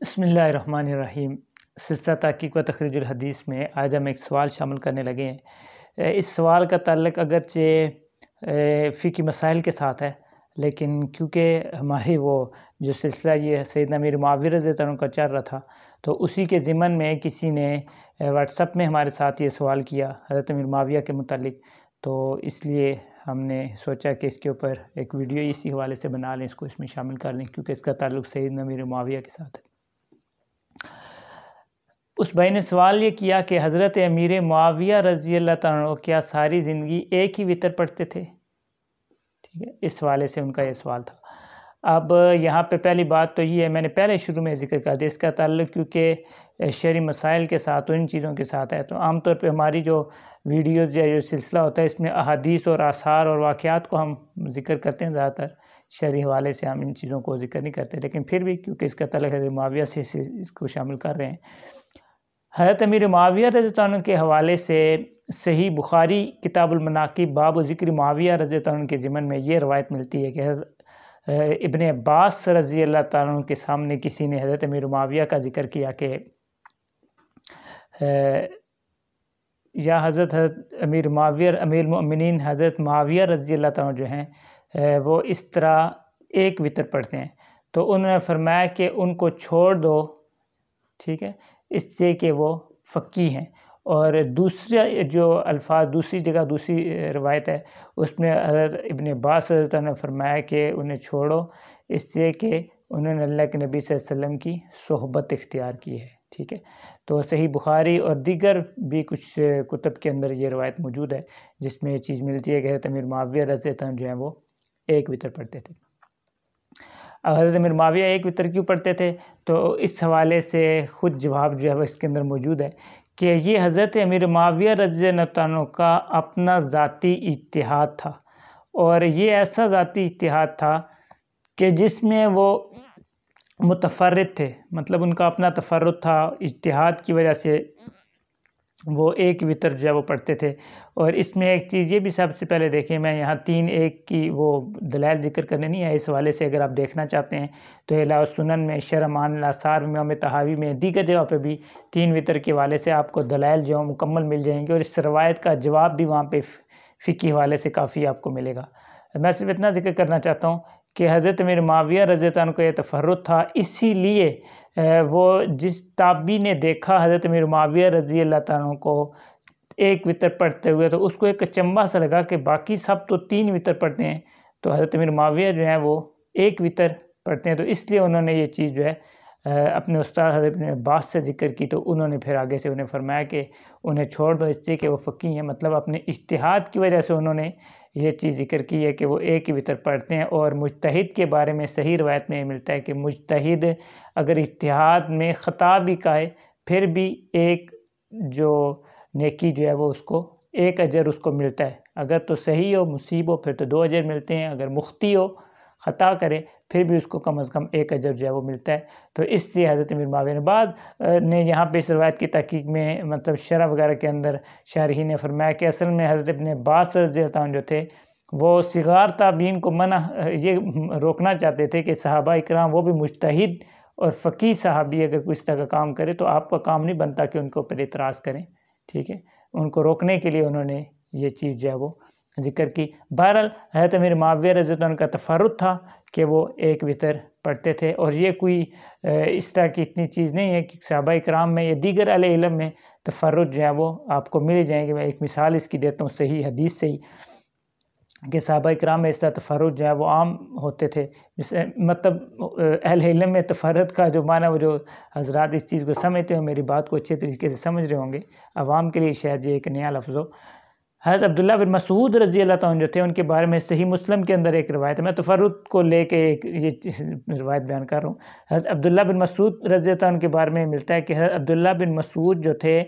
बिस्मिल्लाहिर्रहमानिर्रहीम। सिलसिला तहक़ीक़ व तख़रीजुल हदीस में आज हम एक सवाल शामिल करने लगे हैं। इस सवाल का ताल्लुक़ अगरचे फ़िक़ही मसाइल के साथ है, लेकिन क्योंकि हमारी वो जो सिलसिला ये सैयदना अमीर मुआविया रज़ियल्लाहु अन्हु का चल रहा था, तो उसी के ज़िमन में किसी ने व्हाट्सएप में हमारे साथ ये सवाल किया हज़रत अमीर मुआविया के मुतालिक। तो इसलिए हमने सोचा कि इसके ऊपर एक वीडियो इसी हवाले से बना लें, इसको इसमें शामिल कर लें, क्योंकि इसका ताल्लुक़ सैयदना अमीर मुआविया के साथ है। उस भाई ने सवाल ये किया कि हज़रत अमीर मुआविया रज़ियल्लाहु अन्हु क्या सारी ज़िंदगी एक ही वितर पढ़ते थे? ठीक है, इस हवाले से उनका ये सवाल था। अब यहाँ पे पहली बात तो ये है, मैंने पहले शुरू में ज़िक्र कर दिया, इसका ताल्लुक़ क्योंकि शरई मसाइल के साथ और इन चीज़ों के साथ है। तो आमतौर पे हमारी जो वीडियोज़ या जो सिलसिला होता है, इसमें अहादीस और आसार और वाक़यात को हम ज़िक्र करते हैं। ज़्यादातर शरई हवाले से हम इन चीज़ों को ज़िक्र नहीं करते, लेकिन फिर भी क्योंकि इसका ताल्लुक़ हज़रत मुआविया से इसको शामिल कर रहे हैं। हज़रत अमीर मुआविया रज़ियल्लाहु अन्हु के हवाले से सही बुखारी किताबुल मनाक़िब बाब ज़िक्र मुआविया रज़ियल्लाहु अन्हु के ज़िमन में ये रवायत मिलती है कि इब्ने अब्बास रज़ियल्लाहु अन्हु के सामने किसी ने हज़रत अमीर मुआविया का ज़िक्र किया कि या हज़रत अमीर मुआविया अमीरुल मोमिनीन हज़रत मुआविया रज़ियल्लाहु अन्हु जो हैं वो इस तरह एक वितर पढ़ते हैं। तो उन्होंने फरमाया कि उनको छोड़ दो, ठीक है, इससे कि वो फ़क़ीह हैं। और दूसरा जो अल्फाज दूसरी जगह दूसरी रवायत है, उसमें हज़रत इब्ने अब्बास रज़ियल्लाहु अन्हु ने फरमाया कि उन्हें छोड़ो, इससे कि उन्होंने अल्लाह के नबी सल्लल्लाहु अलैहि वसल्लम की सोहबत इख्तियार की है। ठीक है, तो सही बुखारी और दीगर भी कुछ कुतुब के अंदर ये रवायत मौजूद है, जिसमें ये चीज़ मिलती है कि हज़रत अमीर मुआविया रज़ियल्लाहु अन्हु जो हैं वो एक वितर पढ़ते थे। अब हज़रत अमीर मुआविया एक वितर क्यों पढ़ते थे, तो इस हवाले से ख़ुद जवाब जो है वो इसके अंदर मौजूद है कि ये हज़रत अमीर मुआविया रज़ियल्लाहु अन्हु का अपना ज़ाती इज्तिहाद था। और ये ऐसा ज़ाती इज्तिहाद था कि जिसमें वो मुतफ़र्रिद थे, मतलब उनका अपना तफ़र्रुद था। इज्तिहाद की वजह से वो एक वितर जो है वो पढ़ते थे। और इसमें एक चीज़ ये भी सबसे पहले देखें, मैं यहाँ 3-1 की वो दलाइल ज़िक्र करने नहीं है, इस हवाले से अगर आप देखना चाहते हैं तो इलाह सुनन में, शरह मानिल आसार में, इमाम तहावी में, दीगर जगह पे भी 3 वितर के हवाले से आपको दलाइल जो है मुकम्मल मिल जाएंगे। और इस रवायत का जवाब भी वहाँ पे फ़िक़ही हवाले से काफ़ी आपको मिलेगा। मैं सिर्फ इतना ज़िक्र करना चाहता हूँ कि हज़रत अमीर मुआविया रज़ियल्लाहु अन्हु को ये तफ़र्रुद था, इसीलिए वो जिस ताबी ने देखा हज़रत अमीर मुआविया रज़ियल्लाहु अन्हु को एक वितर पढ़ते हुए, तो उसको एक अचंभा सा लगा कि बाकी सब तो 3 वितर पढ़ते हैं, तो हज़रत अमीर मुआविया जो हैं वो एक वितर पढ़ते हैं। तो इसलिए उन्होंने ये चीज़ जो है अपने उस्ताद हज़रत इब्ने अब्बास से ज़िक्र की। तो उन्होंने फिर आगे से उन्हें फरमाया कि उन्हें छोड़ दो, इससे कि वो फ़क़ीह हैं। मतलब अपने इज्तिहाद की वजह से उन्होंने ये चीज़ ज़िक्र की है कि वो एक ही वितर पढ़ते हैं। और मुज्तहिद के बारे में सही रवायत में ये मिलता है कि मुज्तहिद अगर इज्तिहाद में ख़ता भी करे, फिर भी एक जो नेकी जो है वो उसको एक अजर उसको मिलता है। अगर तो सही हो, मुसीब हो, फिर तो 2 अजर मिलते हैं। अगर मुख्ती हो, ख़ता करे, फिर भी उसको कम से कम एक अजर जो है वो मिलता है। तो इसलिए हज़रत अमीर मुआविया ने यहाँ पे इस रवायत की तहक़ीक़ में, मतलब शरह वगैरह के अंदर शारहीन ने फरमाया कि असल में हज़रत इब्ने अब्बास रज़ियल्लाहु अन्हु जो थे वो सिगार ताबीन को ये रोकना चाहते थे कि सहाबा इकराम वो भी मुज्तहिद और फ़क़ीह सहाबी अगर कोई इस तरह का काम करे तो आपका काम नहीं बनता कि उनके ऊपर एतराज़ करें। ठीक है, उनको रोकने के लिए उन्होंने ये चीज़ जो है वो ज़िक्र की। बहरहाल हज़रत अमीर मुआविया रज़ियल्लाहु अन्हु का तफ़र्रुद था कि वो एक वितर पढ़ते थे। और ये कोई इस तरह की इतनी चीज़ नहीं है कि सहाबा इकराम में या दीगर अहले इल्म में तफ़र्रुद जो है वो आपको मिल जाएंगे। मैं एक मिसाल इसकी देता हूँ सही हदीस से ही, कि सहाबा इकराम में इस तरह तफ़र्रुद जो है वो आम होते थे। मतलब अहले इल्म में तफ़र्रुद का जो माना, वो जो हज़रात इस चीज़ को समझते हो, मेरी बात को अच्छे तरीके से समझ रहे होंगे, अवाम के लिए शायद ये एक नया लफ्ज़ हो। हज़रत अब्दुल्लाह बिन मसूद रज़ियल्लाहु अन्हु जो थे, उनके बारे में सही मुस्लिम के अंदर एक रवायत है। मैं तफ़र्रुद को लेके एक ये रवायत बयान कर रहा हूँ। हज़रत अब्दुल्लाह बिन मसूद रज़ियल्लाहु अन्हु के बारे में मिलता है कि हज़रत अब्दुल्लाह बिन मसूद जो थे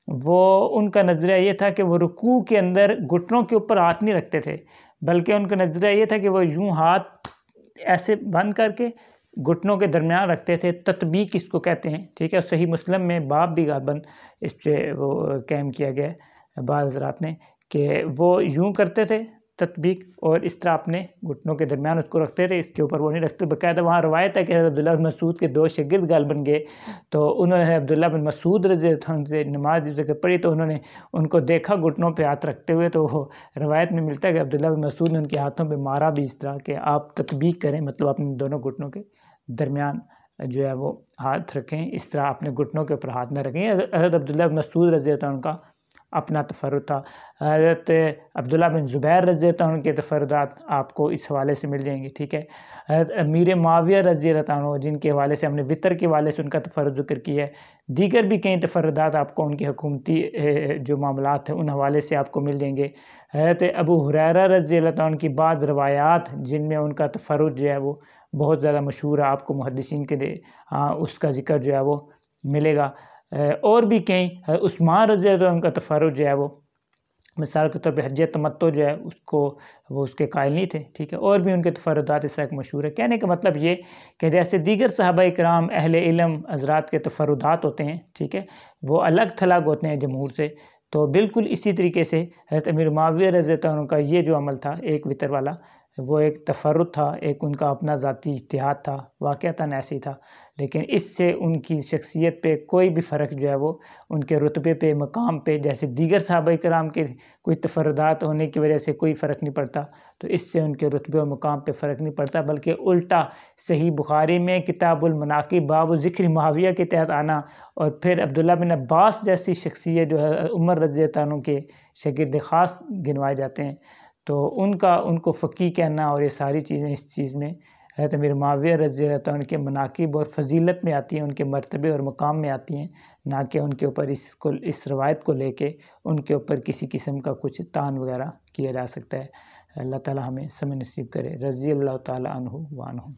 वो उनका नज़रिया ये था कि वो रुकू के अंदर घुटनों के ऊपर हाथ नहीं रखते थे, बल्कि उनका नज़रिया ये था कि वो यूँ हाथ ऐसे बंद करके घुटनों के दरमियान रखते थे। तत्बीक इसको कहते हैं, ठीक है। सही मुस्लिम में बाब भी गालबन इस पे वो कायम किया गया है बाज़ हज़रात ने, कि वो यूँ करते थे तत्बीक, और इस तरह अपने घुटनों के दरमियान उसको रखते थे, इसके ऊपर वो नहीं रखते। बाकायदा वहाँ रवायत है कि अब्दुल्ला बिन मसूद के 2 शागिर्द गालबन गए, तो उन्होंने अब्दुल्ला बिन मसूद रज़ी अल्लाह अन्हु से नमाज जब पढ़ी तो उन्होंने उनको देखा घुटनों पे हाथ रखते हुए, तो वो रवायत में मिलता है कि अब्दुल्ला बिन मसूद ने उनके हाथों पे मारा भी इस तरह कि आप तत्बीक करें, मतलब अपने दोनों घुटनों के दरमियान जो है वो हाथ रखें, इस तरह अपने घुटनों के ऊपर हाथ न रखें। हज़रत अब्दुल्ला बिन मसूद रज़ी अल्लाह अन्हु का अपना तफर्रुद था। हज़रत अब्दुल्ला बिन ज़ुबैर रज़ी अल्लाह अन्हु के तफर्रुदात आपको इस हवाले से मिल जाएंगे, ठीक है। हज़रत अमीर मुआविया रज़ी अल्लाह अन्हु, जिनके हवाले से हमने वितर के हवाले से उनका तफर्रुद ज़िक्र किया है, दीगर भी कई तफर्रुदात आपको उनकी हुकूमती जो मामलात हैं उन हवाले से आपको मिल जाएंगे। हज़रत अबू हुरैरा रज़ी अल्लाह अन्हु की बाद रवायात जिनमें उनका तफर्रुद जो है वो बहुत ज़्यादा मशहूर है, आपको मुहद्दिसीन के उसका ज़िक्र जो है वो मिलेगा। और भी कई उस्मान रज़ी अल्लाह अन्हु का तफर्रुद जो है वो मिसाल के तौर पे हज्ज तमत्तो जो है उसको वो उसके कायल नहीं थे, ठीक है। और भी उनके तफर्रुदात इस तरह के मशहूर है। कहने का मतलब ये कि जैसे दीगर सहाबाए किराम अहले इल्म हज़रात के तफर्रुदात होते हैं, ठीक है, वो अलग थलग होते हैं जमहूर से, तो बिल्कुल इसी तरीके से हज़रत अमीर मुआविया रज़ी अल्लाह अन्हु का ये जो अमल था एक वितर वाला, वो एक तफर्रुद था, एक उनका अपना ज़ाती इज्तिहाद था, वाक़अतन ऐसे ही था। लेकिन इससे उनकी शख्सियत पे कोई भी फ़र्क जो है वो उनके रुतबे पे, मकाम पे, जैसे दीगर सहाबाए किराम के कोई तफर्रुदात होने की वजह से कोई फ़र्क नहीं पड़ता, तो इससे उनके रुतबे और मकाम पे फ़र्क नहीं पड़ता, बल्कि उल्टा सही बुखारी में किताबुल मनाक़िब बाब ज़िक्र मुआविया के तहत आना, और फिर अब्दुल्ला बिन अब्बास जैसी शख्सियत जो है उमर रज़ी अल्लाह अन्हु के शागिर्द ख़ास गिनवाए जाते हैं, तो उनको फ़क़ीह कहना और ये सारी चीज़ें इस चीज़ में हज़रत अमीर मुआविया रज़ी अल्लाह अन्हु के मनाक़िब और फ़ज़ीलत में आती हैं, उनके मर्तबे और मकाम में आती हैं, ना कि उनके ऊपर इस रवायत को लेके उनके ऊपर किसी किस्म का कुछ तान वगैरह किया जा सकता है। अल्लाह ताला हमें समझ नसीब करे। रज़ी अल्लाह ताला अन्हु व अन्हुम।